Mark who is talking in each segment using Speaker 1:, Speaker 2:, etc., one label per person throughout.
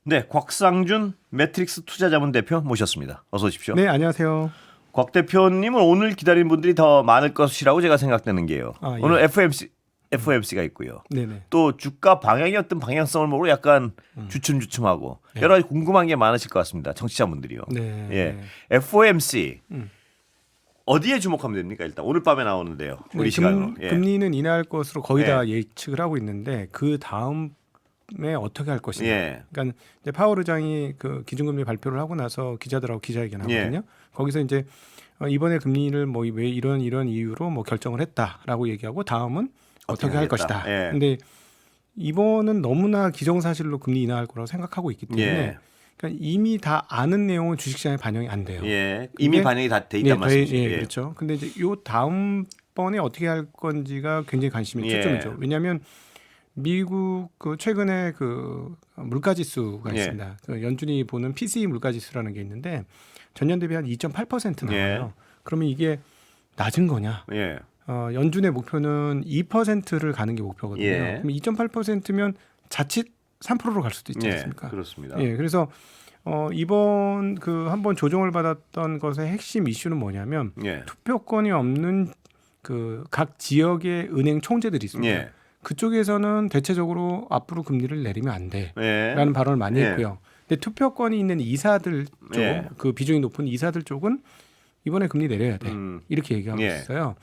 Speaker 1: 네, 곽상준 매트릭스 투자자문 대표 모셨습니다. 어서 오십시오.
Speaker 2: 네, 안녕하세요.
Speaker 1: 곽 대표님은 오늘 기다리는 분들이 더 많을 것이라고 제가 생각되는 게요.
Speaker 2: 아, 예.
Speaker 1: 오늘 FOMC가 있고요.
Speaker 2: 네네.
Speaker 1: 또 주가 방향이 어떤 방향성을 모르고 약간 주춤주춤하고
Speaker 2: 네.
Speaker 1: 여러 가지 궁금한 게 많으실 것 같습니다. 청취자분들이요.
Speaker 2: 네.
Speaker 1: 예, FOMC 어디에 주목하면 됩니까? 일단 오늘 밤에 나오는데요. 우리
Speaker 2: 네,
Speaker 1: 시간으로. 예.
Speaker 2: 금리는 인하할 것으로 거의
Speaker 1: 예.
Speaker 2: 다 예측을 하고 있는데 그 다음에 어떻게 할 것이냐.
Speaker 1: 예.
Speaker 2: 그러니까 이제 파월 의장이 그 기준금리 발표를 하고 나서 기자들하고 기자회견하거든요.
Speaker 1: 예.
Speaker 2: 거기서 이제 이번에 금리를 뭐 왜 이런 이유로 뭐 결정을 했다라고 얘기하고 다음은 어떻게 할
Speaker 1: 하겠다.
Speaker 2: 것이다.
Speaker 1: 예.
Speaker 2: 근데 이번은 너무나 기정사실로 금리 인하할 거라고 생각하고 있기 때문에
Speaker 1: 예.
Speaker 2: 그러니까 이미 다 아는 내용은 주식시장에 반영이 안 돼요.
Speaker 1: 예. 이미
Speaker 2: 근데-
Speaker 1: 반영이 다 돼 있단 말씀이시죠.
Speaker 2: 예, 그렇죠. 근데 이제 요 다음번에 어떻게 할 건지가 굉장히 관심이
Speaker 1: 예.
Speaker 2: 초점이죠. 왜냐하면 미국 그 최근에 그 물가 지수가
Speaker 1: 예.
Speaker 2: 있습니다. 그 연준이 보는 PCE 물가 지수라는 게 있는데 전년 대비 한 2.8% 나와요. 그러면 이게 낮은 거냐?
Speaker 1: 예.
Speaker 2: 연준의 목표는 2%를 가는 게 목표거든요.
Speaker 1: 예.
Speaker 2: 그럼 2.8%면 자칫 3%로 갈 수도 있지 않습니까?
Speaker 1: 그렇습니다.
Speaker 2: 예, 그래서 이번 그 한번 조정을 받았던 것의 핵심 이슈는 뭐냐면
Speaker 1: 예.
Speaker 2: 투표권이 없는 그 각 지역의 은행 총재들이 있습니다.
Speaker 1: 예.
Speaker 2: 그쪽에서는 대체적으로 앞으로 금리를 내리면 안 돼라는
Speaker 1: 예.
Speaker 2: 발언을 많이
Speaker 1: 예.
Speaker 2: 했고요. 근데 투표권이 있는 이사들 쪽,
Speaker 1: 예.
Speaker 2: 그 비중이 높은 이사들 쪽은 이번에 금리 내려야 돼 이렇게 얘기하고
Speaker 1: 예.
Speaker 2: 있어요.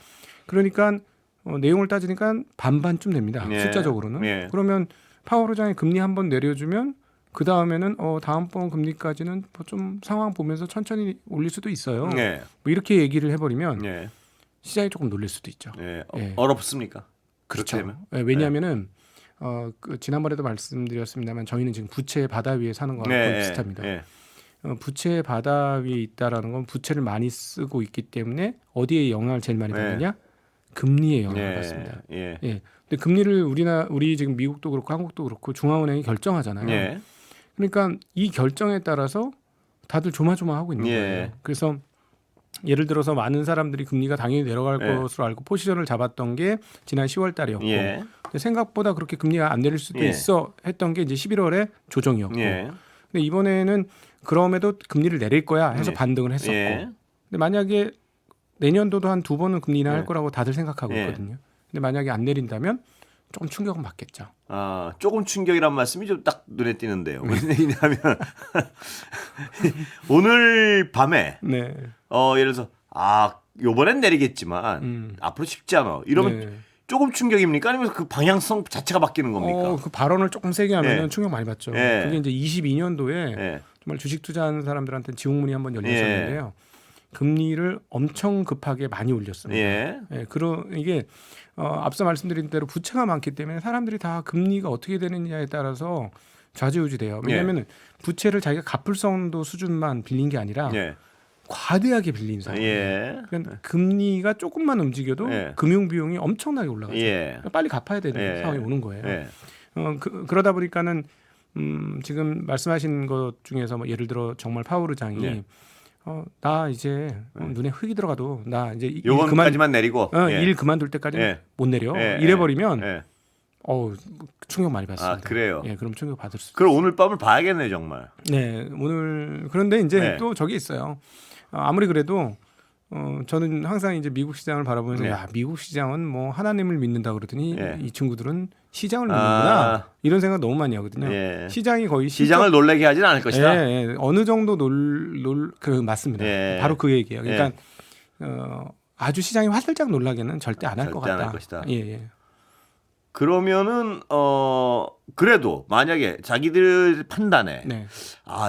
Speaker 2: 그러니까 내용을 따지니까 반반쯤 됩니다.
Speaker 1: 예.
Speaker 2: 숫자적으로는.
Speaker 1: 예.
Speaker 2: 그러면 파월 의장이 금리 한번 내려주면 그 다음에는 다음번 금리까지는 뭐좀 상황 보면서 천천히 올릴 수도 있어요.
Speaker 1: 예.
Speaker 2: 뭐 이렇게 얘기를 해버리면
Speaker 1: 예.
Speaker 2: 시장이 조금 놀릴 수도 있죠.
Speaker 1: 예.
Speaker 2: 예.
Speaker 1: 어렵습니까?
Speaker 2: 그렇죠.
Speaker 1: 그렇게 되면?
Speaker 2: 예, 왜냐하면은 그 지난번에도 말씀드렸습니다만 저희는 지금 부채의 바다 위에 사는 거하고 거의 비슷합니다.
Speaker 1: 예.
Speaker 2: 부채의 바다 위에 있다라는 건 부채를 많이 쓰고 있기 때문에 어디에 영향을 제일 많이 받느냐? 금리에 영향을 받습니다.
Speaker 1: 예.
Speaker 2: 예. 근데 금리를 우리 지금 미국도 그렇고 한국도 그렇고 중앙은행이 결정하잖아요.
Speaker 1: 예.
Speaker 2: 그러니까 이 결정에 따라서 다들 조마조마하고 있는
Speaker 1: 예.
Speaker 2: 거예요. 그래서 예를 들어서 많은 사람들이 금리가 당연히 내려갈
Speaker 1: 예.
Speaker 2: 것으로 알고 포지션을 잡았던 게 지난 10월 달이었고
Speaker 1: 예.
Speaker 2: 근데 생각보다 그렇게 금리가 안 내릴 수도
Speaker 1: 예.
Speaker 2: 있어 했던 게 이제 11월에 조정이었고
Speaker 1: 예.
Speaker 2: 근데 이번에는 그럼에도 금리를 내릴 거야 해서
Speaker 1: 예.
Speaker 2: 반등을 했었고
Speaker 1: 예.
Speaker 2: 근데 만약에 내년도도 한 두 번은 금리 인하할
Speaker 1: 예.
Speaker 2: 거라고 다들 생각하고
Speaker 1: 예.
Speaker 2: 있거든요. 근데 만약에 안 내린다면 조금 충격은 받겠죠.
Speaker 1: 아, 조금 충격이란 말씀이 좀 딱 눈에 띄는데요. 무슨 얘기냐면 오늘 밤에
Speaker 2: 네.
Speaker 1: 예를 들어서 요번엔 내리겠지만 앞으로 쉽지 않아. 이러면
Speaker 2: 네.
Speaker 1: 조금 충격입니까? 아니면 그 방향성 자체가 바뀌는 겁니까?
Speaker 2: 그 발언을 조금 세게 하면
Speaker 1: 예.
Speaker 2: 충격 많이 받죠.
Speaker 1: 예.
Speaker 2: 그게 이제 22년도에
Speaker 1: 예.
Speaker 2: 정말 주식 투자하는 사람들한테 지옥문이 한번 열렸었는데요. 금리를 엄청 급하게 많이 올렸습니다.
Speaker 1: 예.
Speaker 2: 이게 앞서 말씀드린 대로 부채가 많기 때문에 사람들이 다 금리가 어떻게 되느냐에 따라서 좌지우지돼요. 왜냐하면 부채를 자기가 갚을 정도 수준만 빌린 게 아니라
Speaker 1: 예.
Speaker 2: 과대하게 빌린 상황이에요.
Speaker 1: 예.
Speaker 2: 그러니까 금리가 조금만 움직여도
Speaker 1: 예.
Speaker 2: 금융 비용이 엄청나게 올라가죠.
Speaker 1: 예.
Speaker 2: 빨리 갚아야 되는
Speaker 1: 예.
Speaker 2: 상황이 오는 거예요.
Speaker 1: 예.
Speaker 2: 그러다 보니까는 지금 말씀하신 것 중에서 뭐 예를 들어 정말 파월 의장이
Speaker 1: 예.
Speaker 2: 나 이제 눈에 흙이 들어가도 나 이제
Speaker 1: 요건까지만 내리고
Speaker 2: 일 그만둘 때까지는
Speaker 1: 예.
Speaker 2: 못 내려
Speaker 1: 예.
Speaker 2: 이래버리면
Speaker 1: 예.
Speaker 2: 충격 많이 받습니다.
Speaker 1: 그래요?
Speaker 2: 예, 그럼 충격 받을 수.
Speaker 1: 그럼 오늘 밤을 봐야겠네 정말.
Speaker 2: 네, 오늘 그런데 이제
Speaker 1: 네.
Speaker 2: 또 저기 있어요. 아무리 그래도 저는 항상 이제 미국 시장을 바라보면서
Speaker 1: 네.
Speaker 2: 야 미국 시장은 뭐 하나님을 믿는다 그러더니
Speaker 1: 네.
Speaker 2: 이 친구들은 시장을 믿는구나 이런 생각 너무 많이 하거든요.
Speaker 1: 예.
Speaker 2: 시장이 거의
Speaker 1: 시장을 놀래게 하지는 않을 것이다.
Speaker 2: 예, 어느 정도 맞습니다.
Speaker 1: 예.
Speaker 2: 바로 그 얘기예요. 그러니까 아주 시장이 화들짝 놀라게는 절대 안 할 것
Speaker 1: 절대 안
Speaker 2: 같다.
Speaker 1: 할 것이다.
Speaker 2: 예.
Speaker 1: 그러면은 그래도 만약에 자기들 판단에
Speaker 2: 네.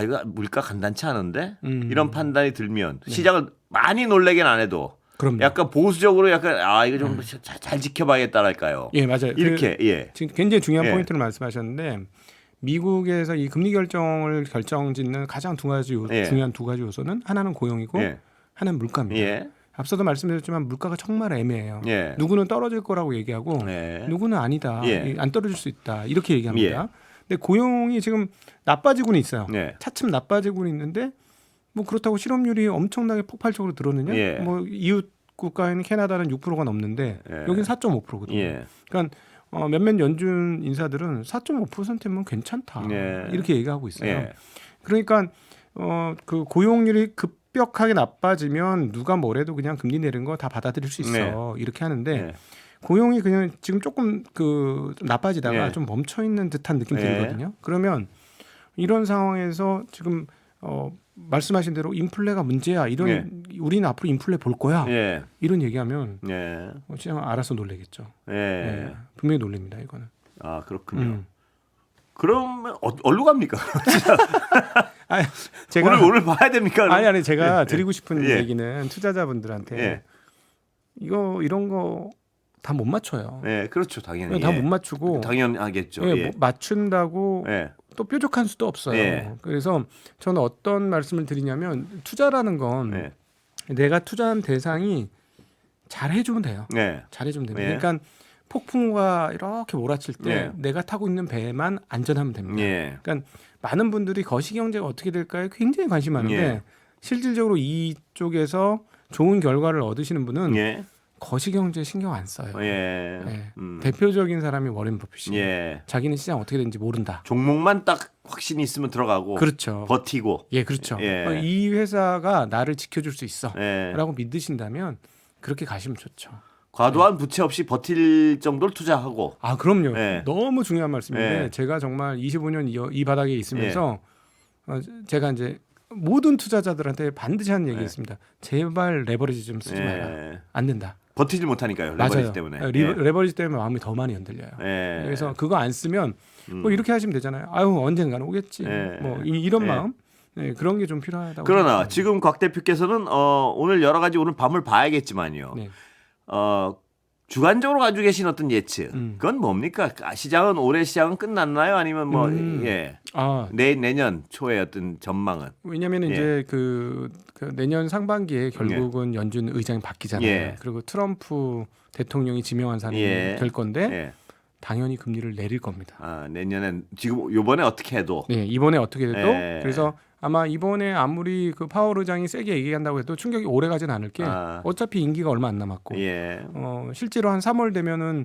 Speaker 1: 이거 물가 간단치 않은데
Speaker 2: 음.
Speaker 1: 이런 판단이 들면 시장을 많이 놀래긴 안 해도
Speaker 2: 그럼요.
Speaker 1: 약간 보수적으로 약간 이거 좀 잘 지켜봐야겠다랄까요?
Speaker 2: 예, 맞아요.
Speaker 1: 이렇게
Speaker 2: 지금 굉장히 중요한
Speaker 1: 예.
Speaker 2: 포인트를 말씀하셨는데 미국에서 이 금리 결정을 결정짓는 가장
Speaker 1: 예.
Speaker 2: 중요한 두 가지 요소는 하나는 고용이고
Speaker 1: 예.
Speaker 2: 하나는 물가입니다.
Speaker 1: 예.
Speaker 2: 앞서도 말씀드렸지만 물가가 정말 애매해요.
Speaker 1: 예.
Speaker 2: 누구는 떨어질 거라고 얘기하고
Speaker 1: 예.
Speaker 2: 누구는 아니다.
Speaker 1: 예.
Speaker 2: 안 떨어질 수 있다. 이렇게 얘기합니다.
Speaker 1: 예.
Speaker 2: 근데 고용이 지금 나빠지고는 있어요.
Speaker 1: 예.
Speaker 2: 차츰 나빠지고는 있는데 뭐 그렇다고 실업률이 엄청나게 폭발적으로 늘었느냐?
Speaker 1: 예.
Speaker 2: 뭐 이웃 국가인 캐나다는 6%가 넘는데
Speaker 1: 예.
Speaker 2: 여기는 4.5%거든요.
Speaker 1: 예.
Speaker 2: 그러니까 몇몇 연준 인사들은 4.5%면 괜찮다
Speaker 1: 예.
Speaker 2: 이렇게 얘기하고 있어요.
Speaker 1: 예.
Speaker 2: 그러니까 그 고용률이 급격하게 나빠지면 누가 뭐래도 그냥 금리 내리는 거 다 받아들일 수 있어 이렇게 하는데
Speaker 1: 예.
Speaker 2: 고용이 그냥 지금 조금 좀 나빠지다가
Speaker 1: 예.
Speaker 2: 좀 멈춰 있는 듯한 느낌
Speaker 1: 예.
Speaker 2: 들거든요. 그러면 이런 상황에서 지금 말씀하신 대로 인플레가 문제야. 이런
Speaker 1: 예.
Speaker 2: 우리는 앞으로 인플레 볼 거야.
Speaker 1: 예.
Speaker 2: 이런 얘기하면
Speaker 1: 예.
Speaker 2: 시장 알아서 놀래겠죠.
Speaker 1: 예.
Speaker 2: 예, 분명히 놀랍니다. 이거는.
Speaker 1: 아 그렇군요.
Speaker 2: 음.
Speaker 1: 그러면 어디로 갑니까?
Speaker 2: 아니, 제가
Speaker 1: 오늘 봐야 됩니까?
Speaker 2: 아니 제가 드리고 싶은
Speaker 1: 예.
Speaker 2: 얘기는 투자자분들한테
Speaker 1: 예.
Speaker 2: 이런 거 다 못 맞춰요.
Speaker 1: 예, 그렇죠, 당연히.
Speaker 2: 다
Speaker 1: 예.
Speaker 2: 못 맞추고
Speaker 1: 당연하겠죠.
Speaker 2: 예,
Speaker 1: 예.
Speaker 2: 뭐 맞춘다고
Speaker 1: 예.
Speaker 2: 또 뾰족한 수도 없어요.
Speaker 1: 예.
Speaker 2: 그래서 저는 어떤 말씀을 드리냐면 투자라는 건
Speaker 1: 예.
Speaker 2: 내가 투자한 대상이 잘해주면 돼요.
Speaker 1: 예.
Speaker 2: 잘해주면 됩니다.
Speaker 1: 예.
Speaker 2: 그러니까 폭풍우가 이렇게 몰아칠 때
Speaker 1: 예.
Speaker 2: 내가 타고 있는 배만 안전하면 됩니다.
Speaker 1: 예.
Speaker 2: 그러니까 많은 분들이 거시경제가 어떻게 될까에 굉장히 관심 많은데
Speaker 1: 예.
Speaker 2: 실질적으로 이쪽에서 좋은 결과를 얻으시는 분은
Speaker 1: 예.
Speaker 2: 거시경제 신경 안 써요.
Speaker 1: 예.
Speaker 2: 예. 대표적인 사람이 워렌 버핏이에요.
Speaker 1: 예.
Speaker 2: 자기는 시장 어떻게 되는지 모른다.
Speaker 1: 종목만 딱 확신이 있으면 들어가고
Speaker 2: 그렇죠.
Speaker 1: 버티고.
Speaker 2: 예, 그렇죠.
Speaker 1: 예.
Speaker 2: 이 회사가 나를 지켜줄 수 있어라고
Speaker 1: 예.
Speaker 2: 믿으신다면 그렇게 가시면 좋죠.
Speaker 1: 과도한 부채 없이 버틸 정도를 투자하고.
Speaker 2: 아, 그럼요.
Speaker 1: 예.
Speaker 2: 너무 중요한 말씀인데
Speaker 1: 예.
Speaker 2: 제가 정말 25년 이 바닥에 있으면서 제가 이제 모든 투자자들한테 반드시 하는 얘기 있습니다. 제발 레버리지 좀 쓰지 마라.
Speaker 1: 예.
Speaker 2: 안 된다.
Speaker 1: 버티질 못하니까요. 레버리지
Speaker 2: 맞아요.
Speaker 1: 때문에.
Speaker 2: 레버리지 때문에 마음이 더 많이 흔들려요.
Speaker 1: 예.
Speaker 2: 그래서 그거 안 쓰면 뭐 이렇게 하시면 되잖아요. 아유 언젠가는 오겠지.
Speaker 1: 예.
Speaker 2: 뭐 이런
Speaker 1: 예.
Speaker 2: 마음. 네, 그런 게 좀 필요하다고.
Speaker 1: 그러나
Speaker 2: 생각합니다.
Speaker 1: 지금 곽 대표께서는 오늘 여러 가지 오늘 밤을 봐야겠지만요.
Speaker 2: 네.
Speaker 1: 주관적으로 가지고 계신 어떤 예측. 그건 뭡니까? 시장은 올해 시장은 끝났나요? 아니면 뭐 예.
Speaker 2: 아,
Speaker 1: 내년 초에 어떤 전망은?
Speaker 2: 왜냐하면
Speaker 1: 예.
Speaker 2: 이제 그 내년 상반기에 결국은 연준 의장이 바뀌잖아요.
Speaker 1: 예.
Speaker 2: 그리고 트럼프 대통령이 지명한 사람이
Speaker 1: 예.
Speaker 2: 될 건데
Speaker 1: 예.
Speaker 2: 당연히 금리를 내릴 겁니다.
Speaker 1: 아, 내년엔 지금 요번에 어떻게 해도
Speaker 2: 네, 이번에 어떻게 돼도
Speaker 1: 예.
Speaker 2: 그래서 아마 이번에 아무리 그 파월 의장이 세게 얘기한다고 해도 충격이 오래 가진 않을 게 어차피 임기가 얼마 안 남았고
Speaker 1: 예.
Speaker 2: 실제로 한 3월 되면은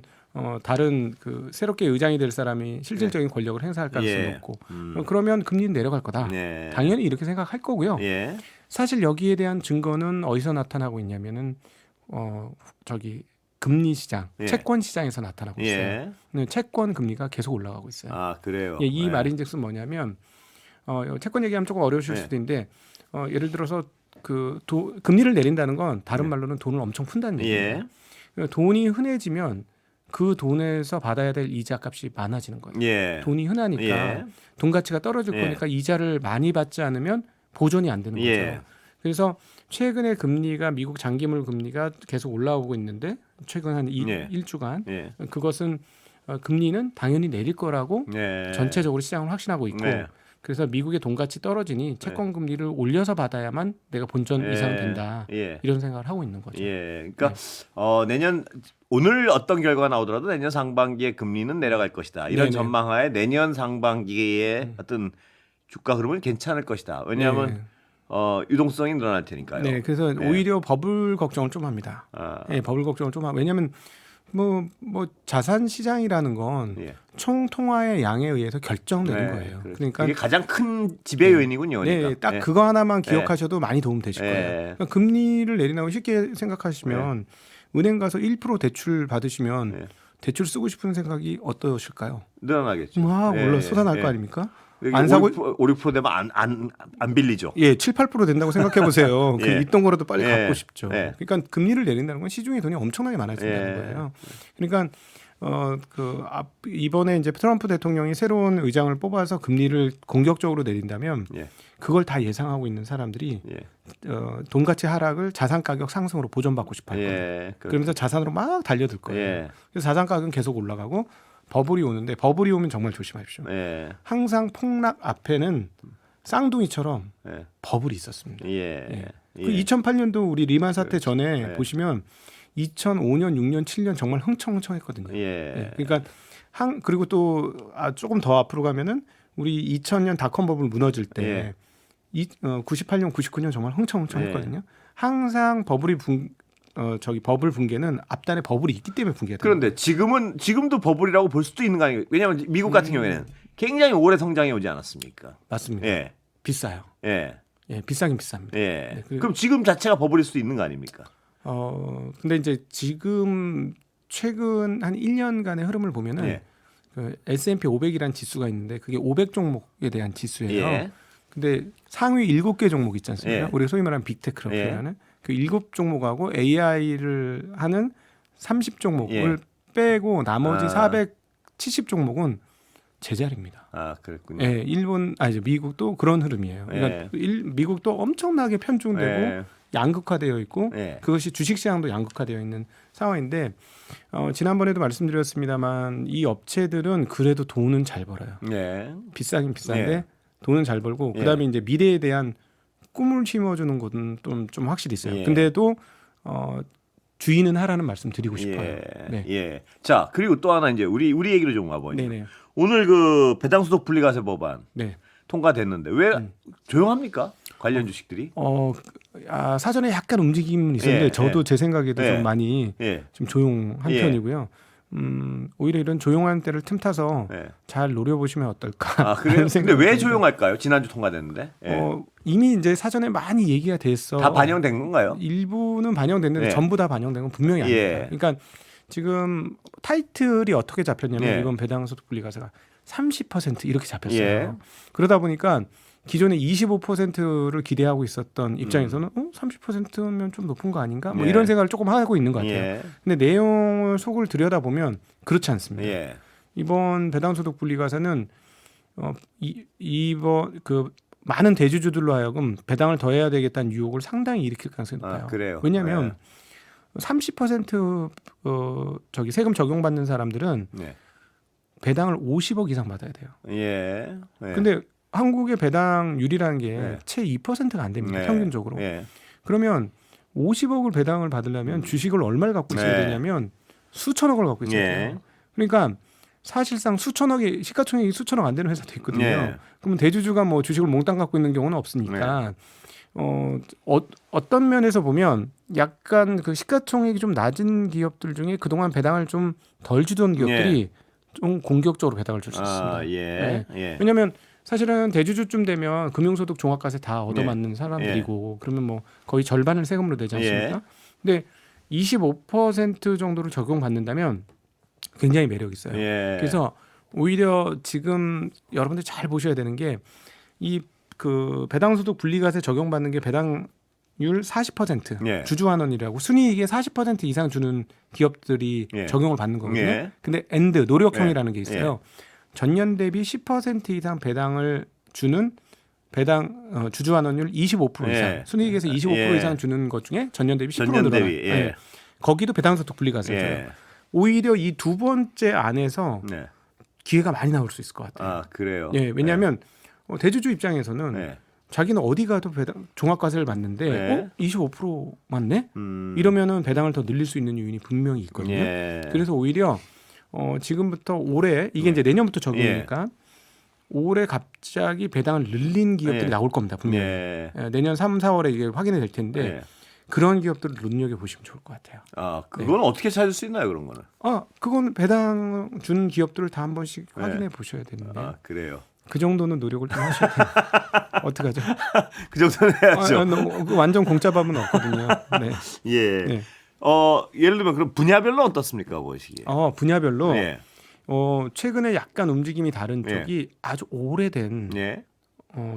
Speaker 2: 다른 그 새롭게 의장이 될 사람이 실질적인 권력을 행사할 가능성이
Speaker 1: 예.
Speaker 2: 높고 그러면 금리는 내려갈 거다.
Speaker 1: 예.
Speaker 2: 당연히 이렇게 생각할 거고요.
Speaker 1: 예.
Speaker 2: 사실 여기에 대한 증거는 어디서 나타나고 있냐면은 저기 금리 시장,
Speaker 1: 예.
Speaker 2: 채권 시장에서 나타나고 있어요.
Speaker 1: 예.
Speaker 2: 근데 채권 금리가 계속 올라가고 있어요.
Speaker 1: 아, 그래요.
Speaker 2: 예, 이
Speaker 1: 예.
Speaker 2: 말인즉슨 뭐냐면 채권 얘기하면 조금 어려우실
Speaker 1: 예.
Speaker 2: 수도 있는데 예를 들어서 금리를 내린다는 건 다른 말로는 돈을 엄청 푼다는 얘기예요. 그러니까 돈이 흔해지면 그 돈에서 받아야 될 이자 값이 많아지는 거예요.
Speaker 1: 예.
Speaker 2: 돈이 흔하니까
Speaker 1: 예.
Speaker 2: 돈 가치가 떨어질
Speaker 1: 예.
Speaker 2: 거니까 이자를 많이 받지 않으면 보존이 안 되는 거죠.
Speaker 1: 예.
Speaker 2: 그래서 최근에 금리가 미국 장기물 금리가 계속 올라오고 있는데 최근 한
Speaker 1: 예.
Speaker 2: 1주간
Speaker 1: 예.
Speaker 2: 그것은 금리는 당연히 내릴 거라고
Speaker 1: 예.
Speaker 2: 전체적으로 시장을 확신하고 있고
Speaker 1: 네.
Speaker 2: 그래서 미국의 돈 가치 떨어지니 채권 금리를 올려서 받아야만 내가 본전
Speaker 1: 예.
Speaker 2: 이상 된다.
Speaker 1: 예.
Speaker 2: 이런 생각을 하고 있는 거죠.
Speaker 1: 예. 그러니까 내년 오늘 어떤 결과가 나오더라도 내년 상반기에 금리는 내려갈 것이다. 이런
Speaker 2: 네네.
Speaker 1: 전망하에 내년 상반기에 어떤 주가 흐름은 괜찮을 것이다. 왜냐하면
Speaker 2: 네.
Speaker 1: 유동성이 늘어날 테니까요.
Speaker 2: 네, 그래서
Speaker 1: 네.
Speaker 2: 오히려 버블 걱정을 좀 합니다.
Speaker 1: 아,
Speaker 2: 예, 버블 걱정을 좀 하고 왜냐하면 뭐 자산 시장이라는 건
Speaker 1: 예.
Speaker 2: 총 통화의 양에 의해서 결정되는
Speaker 1: 네,
Speaker 2: 거예요.
Speaker 1: 그렇죠.
Speaker 2: 그러니까
Speaker 1: 이게 가장 큰 지배 요인이군요.
Speaker 2: 네,
Speaker 1: 그러니까.
Speaker 2: 딱
Speaker 1: 예.
Speaker 2: 그거 하나만 기억하셔도 많이 도움 되실
Speaker 1: 예.
Speaker 2: 거예요. 그러니까 금리를 내린다고 쉽게 생각하시면 은행 가서 1% 대출 받으시면
Speaker 1: 예.
Speaker 2: 대출 쓰고 싶은 생각이 어떠실까요?
Speaker 1: 늘어나겠죠.
Speaker 2: 막
Speaker 1: 예,
Speaker 2: 올라 쏟아날
Speaker 1: 예.
Speaker 2: 거 아닙니까?
Speaker 1: 여기
Speaker 2: 안 사고
Speaker 1: 5, 6% 되면 안 빌리죠.
Speaker 2: 예, 7, 8% 된다고 생각해 보세요. 그
Speaker 1: 예.
Speaker 2: 있던 거라도 빨리
Speaker 1: 예.
Speaker 2: 갖고 싶죠.
Speaker 1: 예.
Speaker 2: 그러니까 금리를 내린다는 건 시중에 돈이 엄청나게 많아진다는
Speaker 1: 예.
Speaker 2: 거예요. 그러니까 이번에 이제 트럼프 대통령이 새로운 의장을 뽑아서 금리를 공격적으로 내린다면
Speaker 1: 예.
Speaker 2: 그걸 다 예상하고 있는 사람들이
Speaker 1: 예.
Speaker 2: 돈 가치 하락을 자산 가격 상승으로 보존받고 싶어 할 거예요.
Speaker 1: 예.
Speaker 2: 그러면서 자산으로 막 달려들 거예요.
Speaker 1: 예.
Speaker 2: 그래서 자산 가격은 계속 올라가고 버블이 오는데 버블이 오면 정말 조심하십시오.
Speaker 1: 예.
Speaker 2: 항상 폭락 앞에는 쌍둥이처럼
Speaker 1: 예.
Speaker 2: 버블이 있었습니다.
Speaker 1: 예.
Speaker 2: 예.
Speaker 1: 예.
Speaker 2: 그 2008년도 우리 리만 사태 전에
Speaker 1: 예.
Speaker 2: 보시면 2005년, 6년, 7년 정말 흥청흥청했거든요.
Speaker 1: 예.
Speaker 2: 그러니까 그리고 또 조금 더 앞으로 가면은 우리 2000년 닷컴 버블 무너질 때
Speaker 1: 예.
Speaker 2: 98년, 99년 정말 흥청흥청했거든요. 항상 버블이 저기 버블 붕괴는 앞단에 버블이 있기 때문에 붕괴다.
Speaker 1: 그런데 지금도 버블이라고 볼 수도 있는 거 아니에요? 왜냐하면 미국 같은 경우에는 굉장히 오래 성장해 오지 않았습니까?
Speaker 2: 맞습니다.
Speaker 1: 예,
Speaker 2: 비싸요.
Speaker 1: 예,
Speaker 2: 예, 비싸긴 비쌉니다.
Speaker 1: 예.
Speaker 2: 네,
Speaker 1: 그럼 지금 자체가 버블일 수도 있는 거 아닙니까?
Speaker 2: 근데 이제 지금 최근 한 1년간의 흐름을 보면은
Speaker 1: 예.
Speaker 2: 그 S&P 500이라는 지수가 있는데 그게 500 종목에 대한 지수예요.
Speaker 1: 예.
Speaker 2: 근데 상위 7개 종목 있지 않습니까?
Speaker 1: 예.
Speaker 2: 우리가 소위 말하는 빅테크라고
Speaker 1: 예.
Speaker 2: 표현하는 그 7종목하고 AI를 하는 30종목을
Speaker 1: 예.
Speaker 2: 빼고 나머지
Speaker 1: 아.
Speaker 2: 470종목은 제자리입니다.
Speaker 1: 아, 그랬군요.
Speaker 2: 예, 이제 미국도 그런 흐름이에요. 그러니까
Speaker 1: 예.
Speaker 2: 미국도 엄청나게 편중되고
Speaker 1: 예.
Speaker 2: 양극화되어 있고
Speaker 1: 예.
Speaker 2: 그것이 주식시장도 양극화되어 있는 상황인데 지난번에도 말씀드렸습니다만 이 업체들은 그래도 돈은 잘 벌어요.
Speaker 1: 예.
Speaker 2: 비싸긴 비싼데
Speaker 1: 예.
Speaker 2: 돈은 잘 벌고
Speaker 1: 예.
Speaker 2: 그다음에 이제 미래에 대한 꿈을 심어주는 것은 좀 확실히 있어요.
Speaker 1: 예.
Speaker 2: 근데도 주의는 하라는 말씀 드리고 싶어요.
Speaker 1: 예.
Speaker 2: 네.
Speaker 1: 예. 자, 그리고 또 하나 이제 우리 얘기로 좀 와보죠.
Speaker 2: 네네.
Speaker 1: 오늘 그 배당소득 분리과세 법안
Speaker 2: 네.
Speaker 1: 통과됐는데 왜 조용합니까? 관련 주식들이?
Speaker 2: 사전에 약간 움직임은 있었는데
Speaker 1: 예,
Speaker 2: 저도
Speaker 1: 예.
Speaker 2: 제 생각에도
Speaker 1: 예.
Speaker 2: 좀 많이
Speaker 1: 예.
Speaker 2: 좀 조용한
Speaker 1: 예.
Speaker 2: 편이고요. 오히려 이런 조용한 때를 틈타서
Speaker 1: 예.
Speaker 2: 잘 노려보시면 어떨까.
Speaker 1: 아, 그래요?
Speaker 2: 하는
Speaker 1: 근데
Speaker 2: 생각이
Speaker 1: 왜
Speaker 2: 듭니다.
Speaker 1: 조용할까요? 지난주 통과됐는데. 예.
Speaker 2: 이미 이제 사전에 많이 얘기가 됐어.
Speaker 1: 다 반영된 건가요?
Speaker 2: 일부는 반영됐는데
Speaker 1: 예.
Speaker 2: 전부 다 반영된 건 분명히 아닙니다.
Speaker 1: 예.
Speaker 2: 그러니까 지금 타이틀이 어떻게 잡혔냐면
Speaker 1: 예.
Speaker 2: 이번 배당소득 분리과세가 30% 이렇게 잡혔어요.
Speaker 1: 예.
Speaker 2: 그러다 보니까 기존에 25%를 기대하고 있었던 입장에서는 30%면 좀 높은 거 아닌가? 뭐
Speaker 1: 예.
Speaker 2: 이런 생각을 조금 하고 있는 것 같아요.
Speaker 1: 예.
Speaker 2: 근데 내용을 속을 들여다보면 그렇지 않습니다.
Speaker 1: 예.
Speaker 2: 이번 배당소득 분리과세는 이번 그 많은 대주주들로 하여금 배당을 더 해야 되겠다는 유혹을 상당히 일으킬 가능성이 높아요.
Speaker 1: 아, 그래요.
Speaker 2: 왜냐하면 30% 저기 세금 적용받는 사람들은
Speaker 1: 예.
Speaker 2: 배당을 50억 이상 받아야 돼요.
Speaker 1: 예. 예.
Speaker 2: 근데 한국의 배당률이라는 게
Speaker 1: 네.
Speaker 2: 채 2%가 안 됩니다.
Speaker 1: 네.
Speaker 2: 평균적으로.
Speaker 1: 예.
Speaker 2: 그러면 50억을 배당을 받으려면 주식을 얼마를 갖고 있어야
Speaker 1: 네.
Speaker 2: 되냐면 수천억을 갖고 있어야
Speaker 1: 예.
Speaker 2: 돼요. 그러니까 사실상 수천억이 시가총액이 수천억 안 되는 회사도 있거든요.
Speaker 1: 예.
Speaker 2: 그러면 대주주가 뭐 주식을 몽땅 갖고 있는 경우는 없으니까 어떤 면에서 보면 약간 그 시가총액이 좀 낮은 기업들 중에 그동안 배당을 좀 덜 주던 기업들이 좀 공격적으로 배당을 줄 수 있습니다.
Speaker 1: 아, 예.
Speaker 2: 네.
Speaker 1: 예.
Speaker 2: 왜냐하면 사실은 대주주쯤 되면 금융소득 종합과세 다 얻어맞는 사람들이고 그러면 뭐 거의 절반을 세금으로 내지 않습니까? 근데 25% 정도를 적용받는다면 굉장히 매력 있어요.
Speaker 1: 예.
Speaker 2: 그래서 오히려 지금 여러분들 잘 보셔야 되는 게 이 그 배당소득 분리과세 적용받는 게 배당률 40%
Speaker 1: 예.
Speaker 2: 주주환원이라고 순이익의 40% 이상 주는 기업들이
Speaker 1: 예.
Speaker 2: 적용을 받는 거거든요.
Speaker 1: 예.
Speaker 2: 근데 엔드 노력형이라는 게 있어요. 전년 대비 10% 이상 배당을 주는 배당 주주환원율 25% 이상
Speaker 1: 예.
Speaker 2: 순이익에서 25%
Speaker 1: 예.
Speaker 2: 이상 주는 것 중에 전년 대비 10%
Speaker 1: 전년
Speaker 2: 늘어나.
Speaker 1: 대비, 예.
Speaker 2: 거기도 배당소득 분리과세죠.
Speaker 1: 예.
Speaker 2: 오히려 이 두 번째 안에서
Speaker 1: 네.
Speaker 2: 기회가 많이 나올 수 있을 것 같아요.
Speaker 1: 아, 그래요.
Speaker 2: 예, 왜냐하면 대주주 입장에서는
Speaker 1: 네.
Speaker 2: 자기는 어디 가도 배당 종합과세를 받는데
Speaker 1: 네.
Speaker 2: 25% 맞네? 이러면은 배당을 더 늘릴 수 있는 요인이 분명히 있거든요.
Speaker 1: 예.
Speaker 2: 그래서 오히려 지금부터 올해 이게 이제 내년부터 적용이니까 올해 갑자기 배당을 늘린 기업들이
Speaker 1: 예.
Speaker 2: 나올 겁니다. 분명히.
Speaker 1: 예.
Speaker 2: 내년 3, 4월에 이게 확인이 될 텐데
Speaker 1: 예.
Speaker 2: 그런 기업들을 눈여겨 보시면 좋을 것 같아요.
Speaker 1: 아, 그건 어떻게 찾을 수 있나요, 그런 거는?
Speaker 2: 그건 배당 준 기업들을 다 한 번씩
Speaker 1: 네.
Speaker 2: 확인해 보셔야 되는데
Speaker 1: 아, 그래요.
Speaker 2: 그 정도는 노력을 좀 하셔야 돼요. 어떡하죠?
Speaker 1: 그 정도는 해야죠.
Speaker 2: 완전 공짜밥은 없거든요. 네.
Speaker 1: 예.
Speaker 2: 네.
Speaker 1: 예를 들면 그럼 분야별로 어떻습니까, 보시기에?
Speaker 2: 분야별로
Speaker 1: 예.
Speaker 2: 최근에 약간 움직임이 다른
Speaker 1: 예.
Speaker 2: 쪽이 아주 오래된
Speaker 1: 예.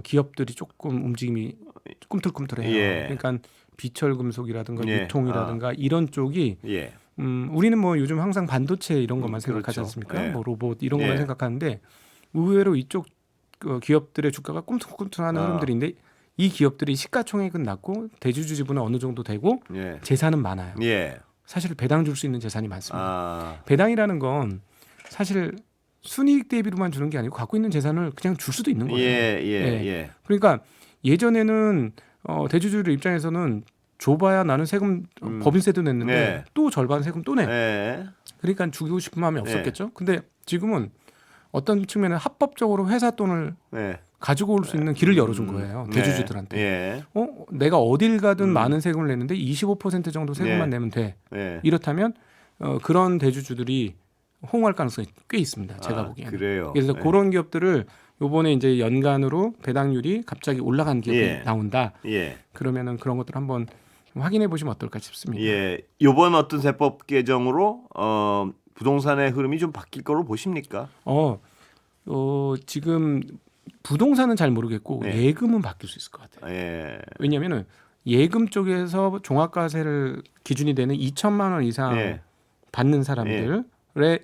Speaker 2: 기업들이 조금 움직임이 꿈틀꿈틀해요.
Speaker 1: 예.
Speaker 2: 그러니까 비철금속이라든가
Speaker 1: 예.
Speaker 2: 유통이라든가 이런 쪽이
Speaker 1: 예.
Speaker 2: 우리는 뭐 요즘 항상 반도체 이런 것만
Speaker 1: 그렇죠.
Speaker 2: 생각하지 않습니까?
Speaker 1: 예.
Speaker 2: 뭐 로봇 이런 것만
Speaker 1: 예.
Speaker 2: 생각하는데 의외로 이쪽 기업들의 주가가 꿈틀꿈틀하는
Speaker 1: 아.
Speaker 2: 흐름들인데 이 기업들이 시가총액은 낮고 대주주 지분은 어느 정도 되고
Speaker 1: 예.
Speaker 2: 재산은 많아요.
Speaker 1: 예.
Speaker 2: 사실 배당 줄 수 있는 재산이 많습니다.
Speaker 1: 아.
Speaker 2: 배당이라는 건 사실 순이익 대비로만 주는 게 아니고 갖고 있는 재산을 그냥 줄 수도 있는 거예요.
Speaker 1: 예.
Speaker 2: 그러니까 예전에는 대주주들 입장에서는 줘봐야 나는 세금 법인세도 냈는데
Speaker 1: 네.
Speaker 2: 또 절반 세금 또 내.
Speaker 1: 예.
Speaker 2: 그러니까 주고 싶은 마음이 없었겠죠. 근데 지금은 어떤 측면은 합법적으로 회사 돈을
Speaker 1: 네.
Speaker 2: 가지고 올 수 있는 길을 열어준 거예요. 대주주들한테.
Speaker 1: 예.
Speaker 2: 내가 어딜 가든 많은 세금을 냈는데 25% 정도 세금만 내면 돼.
Speaker 1: 예.
Speaker 2: 이렇다면 그런 대주주들이 호응할 가능성이 꽤 있습니다. 제가 보기에는.
Speaker 1: 그래요.
Speaker 2: 그래서 그런 기업들을 요번에 이제 연간으로 배당률이 갑자기 올라간 기업이 나온다.
Speaker 1: 예.
Speaker 2: 그러면은 그런 것들 한번 확인해 보시면 어떨까 싶습니다.
Speaker 1: 예. 이번 어떤 세법 개정으로 부동산의 흐름이 좀 바뀔 거로 보십니까?
Speaker 2: 지금 부동산은 잘 모르겠고 예금은 바뀔 수 있을 것 같아요.
Speaker 1: 예.
Speaker 2: 왜냐하면은 예금 쪽에서 종합과세를 기준이 되는 2천만 원 이상 받는 사람들의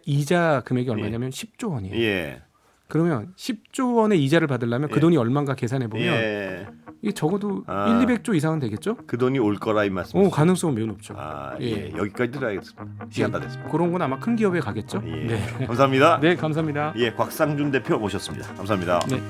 Speaker 2: 이자 금액이 얼마냐면 10조 원이에요.
Speaker 1: 예.
Speaker 2: 그러면 10조 원의 이자를 받으려면 그 돈이 얼마인가 계산해 보면 이게 적어도 1,200조 이상은 되겠죠?
Speaker 1: 그 돈이 올 거라 이 말씀이시죠?
Speaker 2: 가능성은 매우 높죠.
Speaker 1: 여기까지 들어야겠습니다. 시간 다 됐습니다.
Speaker 2: 그런 건 아마 큰 기업에 가겠죠.
Speaker 1: 감사합니다.
Speaker 2: 네, 감사합니다.
Speaker 1: 곽상준 대표 모셨습니다. 감사합니다.
Speaker 2: 네.